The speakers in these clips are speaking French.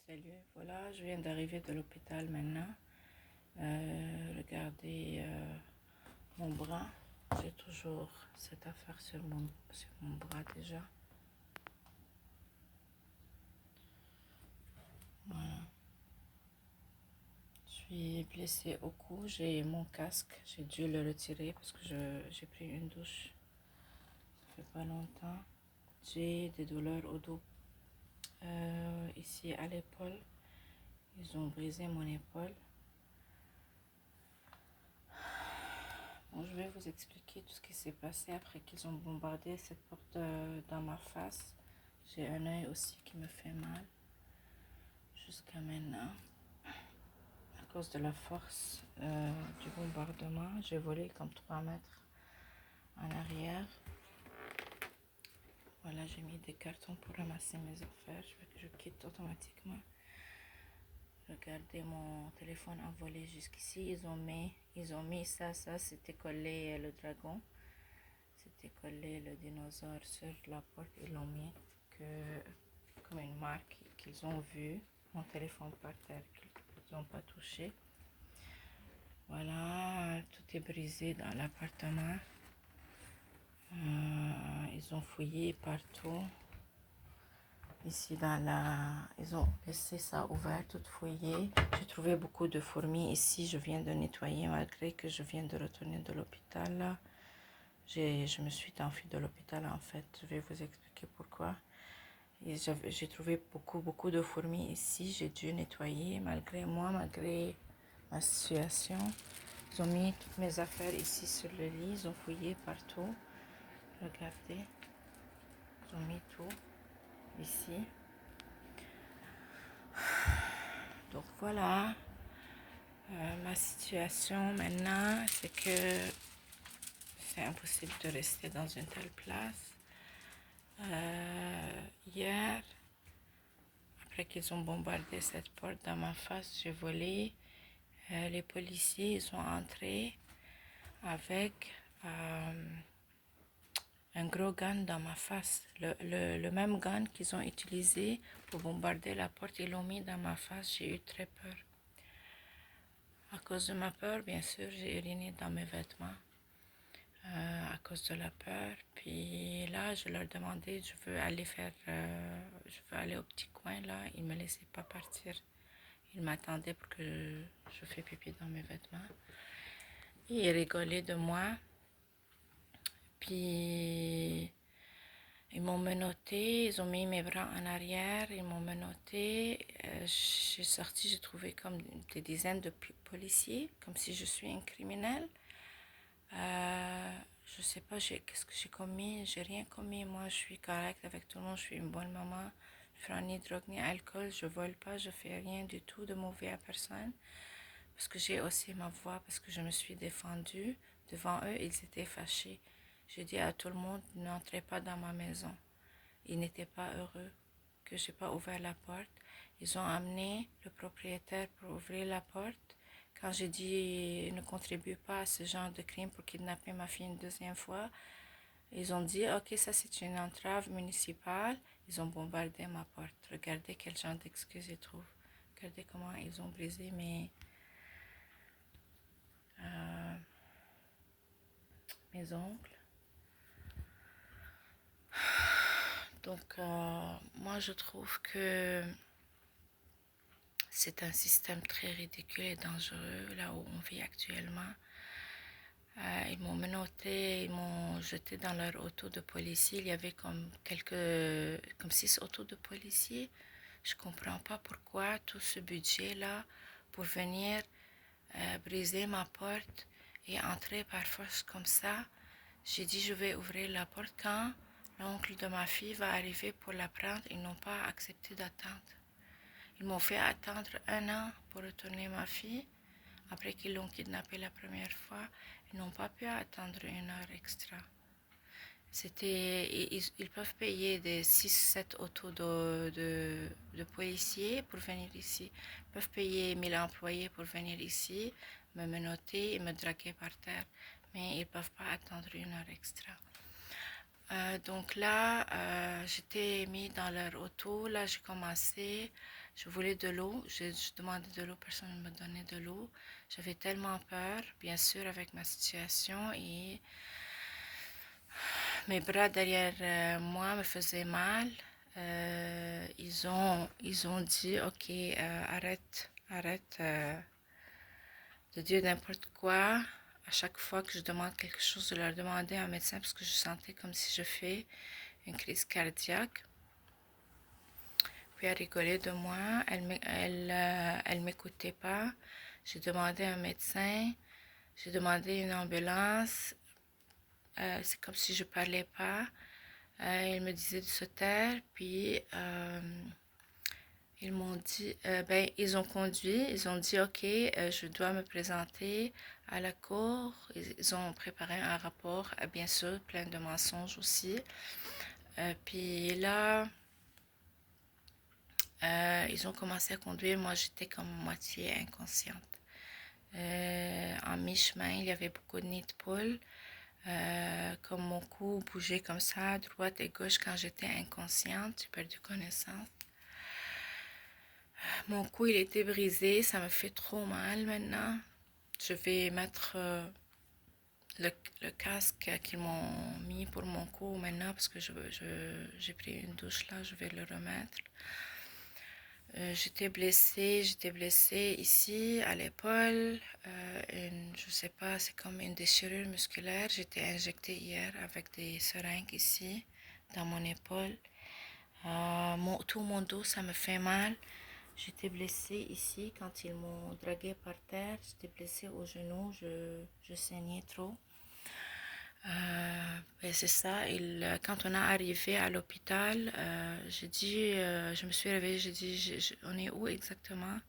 Salut, voilà, je viens d'arriver de l'hôpital maintenant. Regardez mon bras. J'ai toujours cette affaire sur mon bras déjà. Voilà. Je suis blessée au cou. J'ai mon casque. J'ai dû le retirer parce que j'ai pris une douche. Ça fait pas longtemps. J'ai des douleurs au dos. Ici à l'épaule. Ils ont brisé mon épaule. Bon, je vais vous expliquer tout ce qui s'est passé après qu'ils ont bombardé cette porte dans ma face. J'ai un œil aussi qui me fait mal jusqu'à maintenant. À cause de la force du bombardement, j'ai volé comme 3 mètres en arrière. Voilà, j'ai mis des cartons pour ramasser mes affaires. Je quitte automatiquement. Regardez mon téléphone envolé jusqu'ici. Ils ont mis ça, c'était collé le dragon. C'était collé le dinosaure sur la porte. Ils l'ont mis comme une marque qu'ils ont vu. Mon téléphone par terre qu'ils n'ont pas touché. Voilà, tout est brisé dans l'appartement. Ils ont fouillé partout. Ici ils ont laissé ça ouvert, tout fouillé. J'ai trouvé beaucoup de fourmis ici. Je viens de nettoyer malgré que je viens de retourner de l'hôpital. Je me suis enfuie de l'hôpital en fait. Je vais vous expliquer pourquoi. J'ai trouvé beaucoup de fourmis ici. J'ai dû nettoyer malgré moi, malgré ma situation. Ils ont mis toutes mes affaires ici sur le lit. Ils ont fouillé partout. Regardez. Ils ont mis tout ici. Donc voilà. Ma situation maintenant, c'est que c'est impossible de rester dans une telle place. Hier, après qu'ils ont bombardé cette porte dans ma face, j'ai volé. Les policiers ils sont entrés avec un gros gun dans ma face. Le même gun qu'ils ont utilisé pour bombarder la porte, ils l'ont mis dans ma face. J'ai eu très peur. À cause de ma peur, bien sûr, j'ai uriné dans mes vêtements. À cause de la peur. Puis là, je leur demandais, je veux aller au petit coin là. Ils me laissaient pas partir. Ils m'attendaient pour que je fasse pipi dans mes vêtements. Et ils rigolaient de moi. Puis ils m'ont menotté, ils ont mis mes bras en arrière, ils m'ont menotté. J'ai sorti, j'ai trouvé comme des dizaines de policiers, comme si je suis un criminel. Je sais pas qu'est-ce que j'ai commis, j'ai rien commis. Moi, je suis correcte avec tout le monde, je suis une bonne maman. Je prends ni drogue ni alcool, je vole pas, je fais rien du tout de mauvais à personne. Parce que j'ai aussi ma voix, parce que je me suis défendue. Devant eux, ils étaient fâchés. J'ai dit à tout le monde, n'entrez pas dans ma maison. Ils n'étaient pas heureux que j'ai pas ouvert la porte. Ils ont amené le propriétaire pour ouvrir la porte. Quand j'ai dit ne contribue pas à ce genre de crime pour kidnapper ma fille une deuxième fois, ils ont dit ok, ça c'est une entrave municipale. Ils ont bombardé ma porte. Regardez quel genre d'excuses ils trouvent. Regardez comment ils ont brisé mes ongles. Donc, moi, je trouve que c'est un système très ridicule et dangereux là où on vit actuellement. Ils m'ont menotté, ils m'ont jeté dans leur auto de policier. Il y avait comme 6 autos de policiers. Je comprends pas pourquoi tout ce budget-là pour venir briser ma porte et entrer par force comme ça. J'ai dit je vais ouvrir la porte quand l'oncle de ma fille va arriver pour la prendre. Ils n'ont pas accepté d'attendre. Ils m'ont fait attendre 1 an pour retourner ma fille. Après qu'ils l'ont kidnappée la première fois, ils n'ont pas pu attendre 1 heure extra. Ils peuvent payer des 6-7 autos de policiers pour venir ici. Ils peuvent payer 1000 employés pour venir ici, me menotter et me draguer par terre. Mais ils ne peuvent pas attendre 1 heure extra. Donc là, j'étais mis dans leur auto. Là, j'ai commencé. Je voulais de l'eau. Je demandais de l'eau. Personne ne me donnait de l'eau. J'avais tellement peur, bien sûr, avec ma situation. Et mes bras derrière moi me faisaient mal. Ils ont dit, OK, arrête de dire n'importe quoi. À chaque fois que je demande quelque chose, de leur demander à un médecin parce que je sentais comme si je fais une crise cardiaque. Puis elle rigolait de moi, elle m'écoutait pas. J'ai demandé à un médecin, j'ai demandé une ambulance. C'est comme si je parlais pas. Ils me disaient de se taire, puis ils m'ont dit, ben, ils ont conduit, ils ont dit, OK, je dois me présenter à la cour. Ils ont préparé un rapport, bien sûr, plein de mensonges aussi. Puis là, ils ont commencé à conduire. Moi, j'étais comme moitié inconsciente. En mi-chemin, il y avait beaucoup de nids de poules. Comme mon cou bougeait comme ça, à droite et gauche quand j'étais inconsciente, j'ai perdu connaissance. Mon cou, il était brisé, ça me fait trop mal maintenant. Je vais mettre le, le casque qu'ils m'ont mis pour mon cou maintenant parce que j'ai pris une douche là, je vais le remettre. J'étais blessée ici à l'épaule, je sais pas, c'est comme une déchirure musculaire. J'étais injectée hier avec des seringues ici dans mon épaule. Tout mon dos, ça me fait mal. J'étais blessée ici quand ils m'ont draguée par terre. J'étais blessée au genou, je saignais trop. Et c'est ça. Quand on est arrivé à l'hôpital, j'ai dit, je me suis réveillée, j'ai dit, on est où exactement?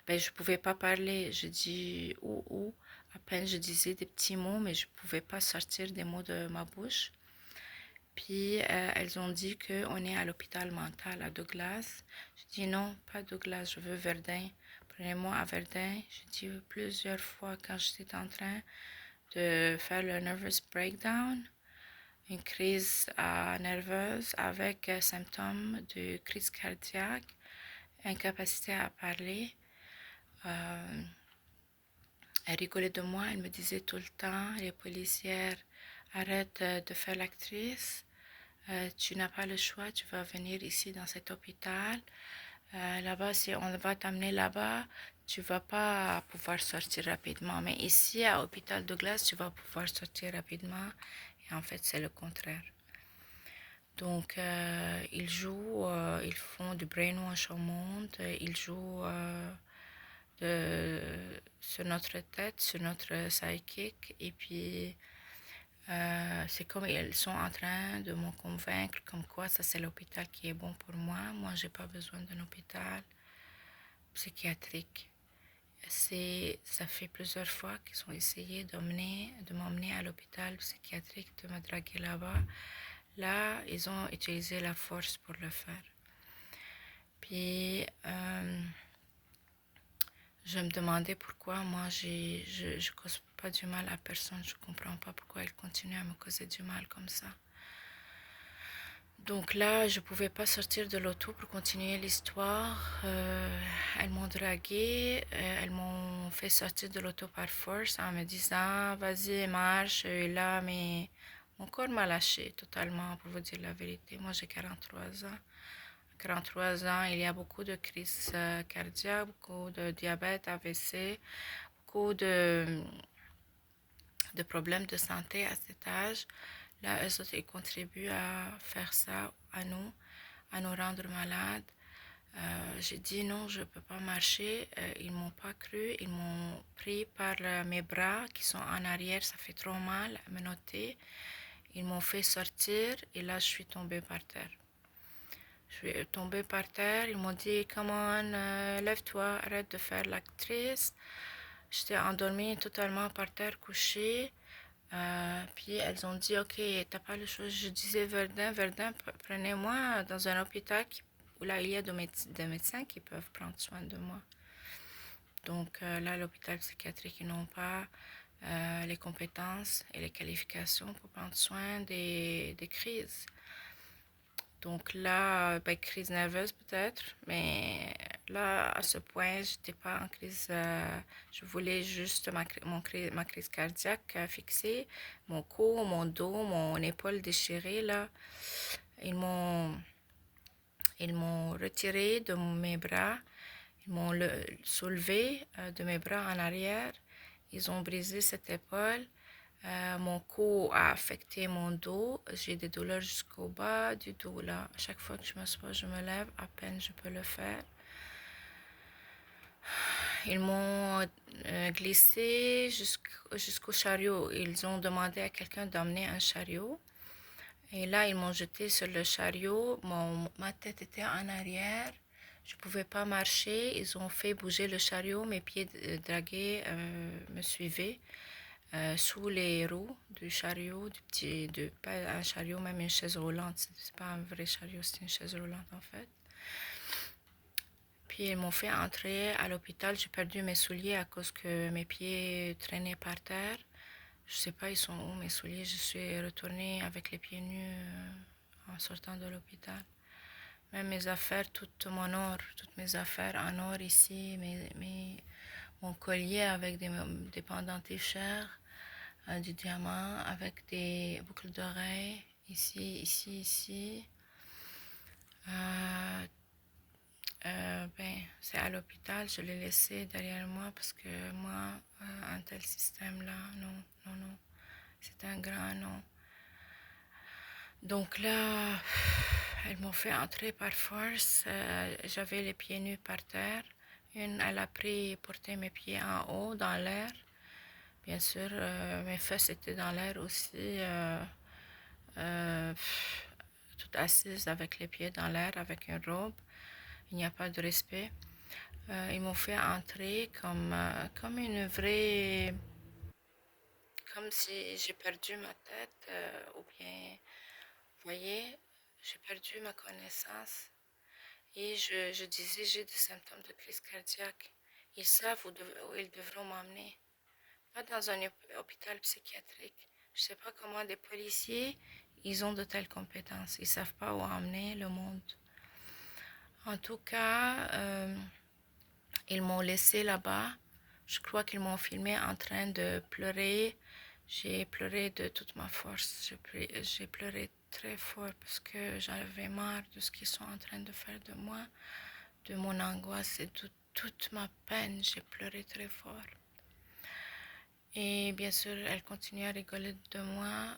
Ben, je pouvais pas parler. Je dis où? À peine je disais des petits mots, mais je pouvais pas sortir des mots de ma bouche. Puis elles ont dit qu'on est à l'hôpital mental à Douglas. J'ai dit non, pas Douglas, je veux Verdun. Prenez-moi à Verdun. J'ai dit plusieurs fois quand j'étais en train de faire le nervous breakdown, une crise nerveuse avec symptômes de crise cardiaque, incapacité à parler. Elle rigolait de moi, elle me disait tout le temps, les policières, arrête de faire l'actrice, tu n'as pas le choix, tu vas venir ici dans cet hôpital. Là-bas, si on va t'amener là-bas, tu vas pas pouvoir sortir rapidement. Mais ici, à l'hôpital Douglas, tu vas pouvoir sortir rapidement. Et en fait, c'est le contraire. Donc, ils font du brainwash au monde, ils jouent sur notre tête, sur notre psychique, et puis c'est comme ils sont en train de me convaincre comme quoi ça c'est l'hôpital qui est bon pour moi. Moi, j'ai pas besoin d'un hôpital psychiatrique. Ça fait plusieurs fois qu'ils ont essayé de m'emmener à l'hôpital psychiatrique, de me draguer là-bas. Là, ils ont utilisé la force pour le faire. Puis, je me demandais pourquoi moi, je cause pas du mal à personne. Je comprends pas pourquoi ils continuent à me causer du mal comme ça. Donc là, je pouvais pas sortir de l'auto pour continuer l'histoire. Elles m'ont draguée, elles m'ont fait sortir de l'auto par force en me disant vas-y, marche. Et là, mais mon corps m'a lâché totalement, pour vous dire la vérité. Moi, j'ai 43 ans. 43 ans, il y a beaucoup de crises cardiaques, beaucoup de diabète, AVC, beaucoup de problèmes de santé à cet âge. Là, eux autres, ils contribuent à faire ça à nous rendre malades. J'ai dit non, je ne peux pas marcher. Ils m'ont pas cru. Ils m'ont pris par mes bras qui sont en arrière. Ça fait trop mal à me noter. Ils m'ont fait sortir et là, je suis tombée par terre. Je suis tombée par terre. Ils m'ont dit, come on, lève-toi, arrête de faire l'actrice. J'étais endormie totalement par terre, couchée. Puis elles ont dit, OK, t'as pas le choix. Je disais, Verdun, prenez-moi dans un hôpital où là, il y a des médecins qui peuvent prendre soin de moi. Donc là, l'hôpital psychiatrique, ils n'ont pas les compétences et les qualifications pour prendre soin des crises. Donc là, ben, crise nerveuse peut-être, mais là, à ce point, j'étais pas en crise. Je voulais juste ma crise cardiaque fixée, mon cou, mon dos, mon épaule déchirée, là. Ils m'ont, ils m'ont retiré de mes bras, ils m'ont soulevé de mes bras en arrière. Ils ont brisé cette épaule. Mon cou a affecté mon dos. J'ai des douleurs jusqu'au bas du dos là. À chaque fois que je m'assois, je me lève, à peine je peux le faire. Ils m'ont glissé jusqu'au chariot. Ils ont demandé à quelqu'un d'emmener un chariot. Et là, ils m'ont jeté sur le chariot. Ma tête était en arrière. Je ne pouvais pas marcher. Ils ont fait bouger le chariot. Mes pieds dragués me suivaient. Sous les roues du chariot, pas un chariot, même une chaise roulante. C'est pas un vrai chariot, c'est une chaise roulante en fait. Puis ils m'ont fait entrer à l'hôpital. J'ai perdu mes souliers à cause que mes pieds traînaient par terre. Je sais pas, ils sont où mes souliers. Je suis retournée avec les pieds nus en sortant de l'hôpital. Même mes affaires, toutes mes affaires en or ici, mon collier avec des pendentifs chers, du diamant avec des boucles d'oreilles, ici. Euh, ben, c'est à l'hôpital, je l'ai laissé derrière moi parce que moi, un tel système-là, non, c'est un grand non. Donc là, elles m'ont fait entrer par force. J'avais les pieds nus par terre. Elle a pris, porté mes pieds en haut dans l'air. Bien sûr, mes fesses étaient dans l'air aussi, euh, toute assise avec les pieds dans l'air, avec une robe. Il n'y a pas de respect. Ils m'ont fait entrer comme une vraie, comme si j'ai perdu ma tête, ou bien, vous voyez, j'ai perdu ma connaissance. Et je disais, j'ai des symptômes de crise cardiaque. Ils savent où ils devront m'emmener. Pas dans un hôpital psychiatrique. Je sais pas comment des policiers, ils ont de telles compétences. Ils savent pas où emmener le monde. En tout cas, ils m'ont laissé là-bas. Je crois qu'ils m'ont filmé en train de pleurer. J'ai pleuré de toute ma force. J'ai pleuré très fort parce que j'avais marre de ce qu'ils sont en train de faire de moi, de mon angoisse et de toute ma peine. J'ai pleuré très fort. Et bien sûr, elle continue à rigoler de moi.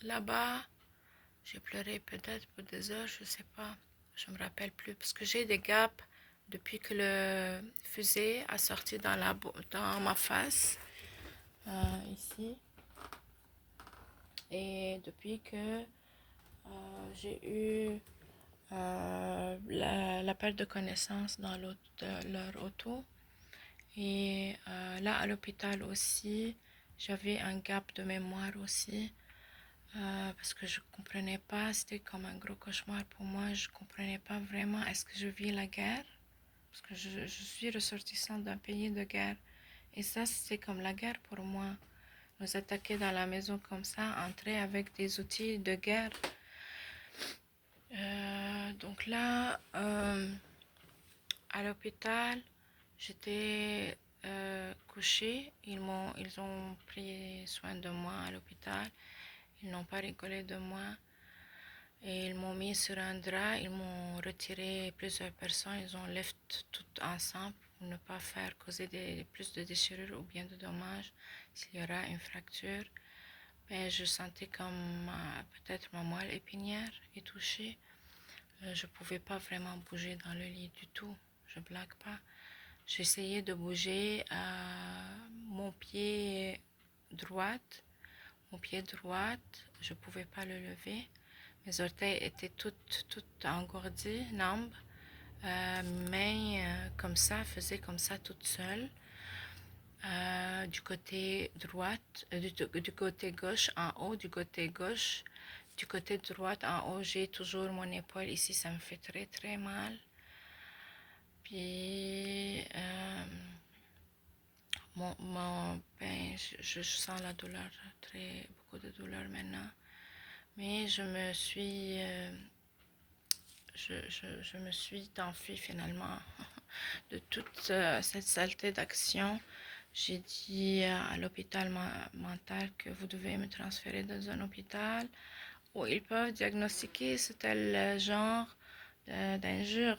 Là-bas, j'ai pleuré peut-être pour des heures, je sais pas. Je me rappelle plus parce que j'ai des gaps depuis que le fusée a sorti dans ma face, ici. Et depuis que j'ai eu la perte de connaissance dans leur auto. Et là, à l'hôpital aussi, j'avais un gap de mémoire aussi. Parce que je comprenais pas, c'était comme un gros cauchemar pour moi. Je comprenais pas vraiment est-ce que je vis la guerre, parce que je suis ressortissante d'un pays de guerre. Et ça, c'était comme la guerre pour moi. Nous attaquer dans la maison comme ça, entrer avec des outils de guerre. Donc là, à l'hôpital, j'étais couchée. Ils ont pris soin de moi à l'hôpital. Ils n'ont pas rigolé de moi. Et ils m'ont mis sur un drap, ils m'ont retiré plusieurs personnes, ils ont lift tout ensemble pour ne pas faire causer plus de déchirures ou bien de dommages s'il y aura une fracture. Mais je sentais comme peut-être ma moelle épinière est touchée. Je ne pouvais pas vraiment bouger dans le lit du tout, je blague pas. J'essayais de bouger mon pied droite. Mon pied droit, je ne pouvais pas le lever. Mes orteils étaient toutes engourdis, jambes. Mains comme ça, faisait comme ça toute seule. Du côté droite, du côté gauche en haut, du côté gauche. Du côté droit en haut, j'ai toujours mon épaule ici, ça me fait très très mal. Puis je sens la douleur, beaucoup de douleur maintenant. Mais je me suis enfuie finalement de toute cette saleté d'action. J'ai dit à l'hôpital mental que vous devez me transférer dans un hôpital où ils peuvent diagnostiquer ce tel genre d'injure,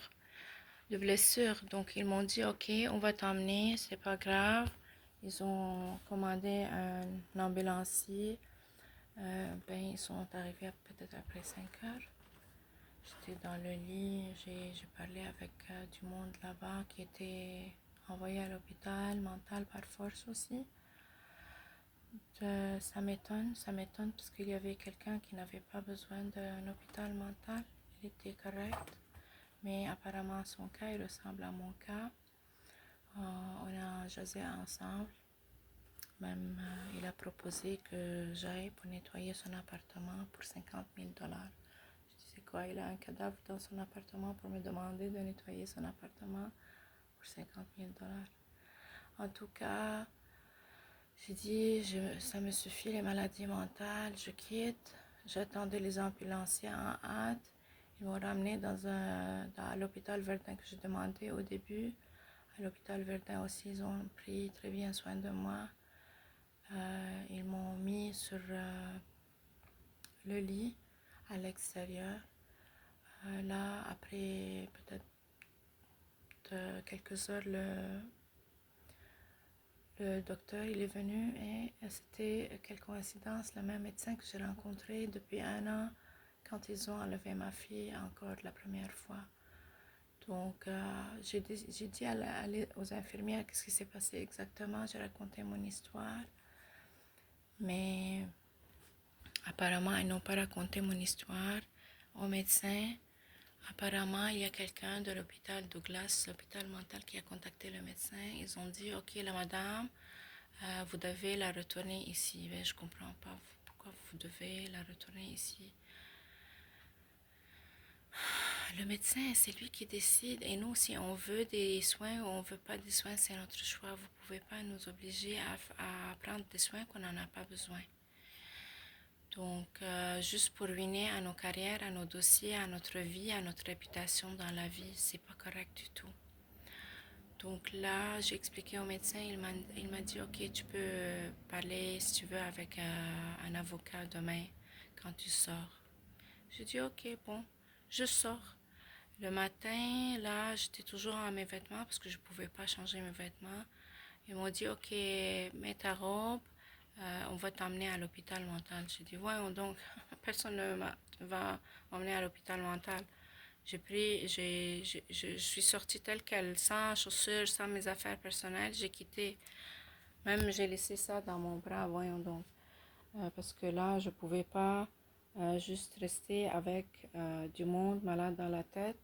de blessure. Donc ils m'ont dit ok, on va t'emmener, c'est pas grave. Ils ont commandé un ambulancier. Ils sont arrivés peut-être après 5 heures. J'étais dans le lit, j'ai parlé avec du monde là-bas qui était envoyé à l'hôpital mental par force aussi. Ça m'étonne parce qu'il y avait quelqu'un qui n'avait pas besoin d'un hôpital mental. Il était correct, mais apparemment son cas il ressemble à mon cas. On a jasé ensemble. Même il a proposé que j'aille pour nettoyer son appartement pour 50 000 dollars. C'est quoi, il a un cadavre dans son appartement pour me demander de nettoyer son appartement pour 50 000 dollars. En tout cas, j'ai dit, ça me suffit les maladies mentales, je quitte. J'attendais les ambulanciers en hâte. Ils m'ont ramené dans l'hôpital Verdun que j'ai demandé au début. À l'hôpital Verdun aussi, ils ont pris très bien soin de moi. Ils m'ont mis sur le lit à l'extérieur. Là, après peut-être quelques heures, le docteur il est venu et c'était, quelle coïncidence, le même médecin que j'ai rencontré depuis 1 an quand ils ont enlevé ma fille encore la première fois. Donc, j'ai dit aux infirmières qu'est-ce qui s'est passé exactement. J'ai raconté mon histoire. Mais apparemment, ils n'ont pas raconté mon histoire au médecin. Apparemment, il y a quelqu'un de l'hôpital Douglas, l'hôpital mental, qui a contacté le médecin. Ils ont dit, ok, la madame, vous devez la retourner ici. Mais je ne comprends pas pourquoi vous devez la retourner ici. Le médecin, c'est lui qui décide. Et nous, si on veut des soins ou on ne veut pas des soins, c'est notre choix. Vous ne pouvez pas nous obliger à prendre des soins qu'on n'en a pas besoin. Donc, juste pour ruiner à nos carrières, à nos dossiers, à notre vie, à notre réputation dans la vie, c'est pas correct du tout. Donc là, j'ai expliqué au médecin, il m'a dit, ok, tu peux parler si tu veux avec un avocat demain quand tu sors. J'ai dit, ok, bon, je sors. Le matin, là, j'étais toujours en mes vêtements parce que je ne pouvais pas changer mes vêtements. Ils m'ont dit, ok, mets ta robe, on va t'emmener à l'hôpital mental. J'ai dit, voyons donc, personne ne va m'emmener à l'hôpital mental. Je suis sortie telle quelle, sans chaussures, sans mes affaires personnelles, j'ai quitté. Même j'ai laissé ça dans mon bras, voyons donc. Parce que là, je ne pouvais pas juste rester avec du monde malade dans la tête.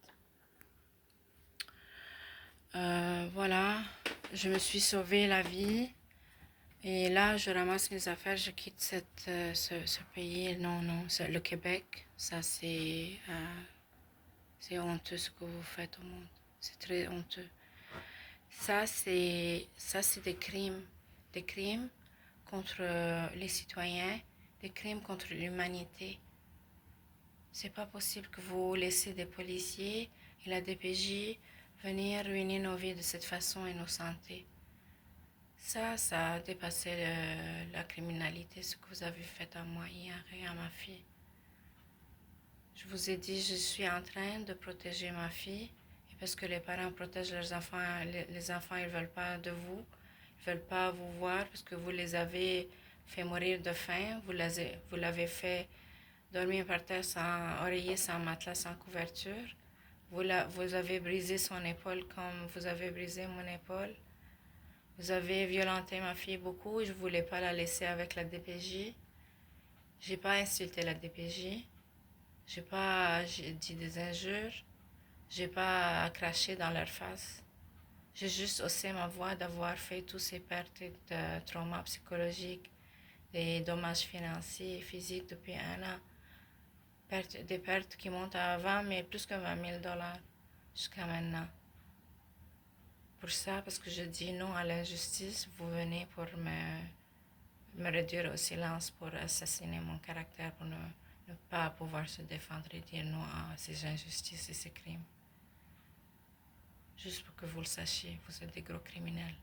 Voilà, je me suis sauvé la vie. Et là, je ramasse mes affaires, je quitte ce pays. Non, c'est le Québec. Ça, c'est honteux ce que vous faites au monde. C'est très honteux. Ça, c'est des crimes contre les citoyens, des crimes contre l'humanité. C'est pas possible que vous laissez des policiers et la DPJ venir ruiner nos vies de cette façon et nos santé. Ça a dépassé la criminalité, ce que vous avez fait à moi hier et à ma fille. Je vous ai dit, je suis en train de protéger ma fille. Et parce que les parents protègent leurs enfants, les enfants, ils ne veulent pas de vous. Ils ne veulent pas vous voir parce que vous les avez fait mourir de faim. Vous l'avez fait dormir par terre sans oreiller, sans matelas, sans couverture. Vous avez brisé son épaule comme vous avez brisé mon épaule. Vous avez violenté ma fille beaucoup. Je ne voulais pas la laisser avec la DPJ. J'ai pas insulté la DPJ. J'ai pas dit des injures. J'ai pas craché dans leur face. J'ai juste haussé ma voix d'avoir fait tous ces pertes de traumas psychologiques, des dommages financiers et physiques depuis 1 an. Des pertes qui montent à 20, mais plus que 20 000 dollars jusqu'à maintenant. pour ça, parce que je dis non à l'injustice, vous venez pour me réduire au silence, pour assassiner mon caractère, pour ne pas pouvoir se défendre et dire non à ces injustices et ces crimes. Juste pour que vous le sachiez, vous êtes des gros criminels.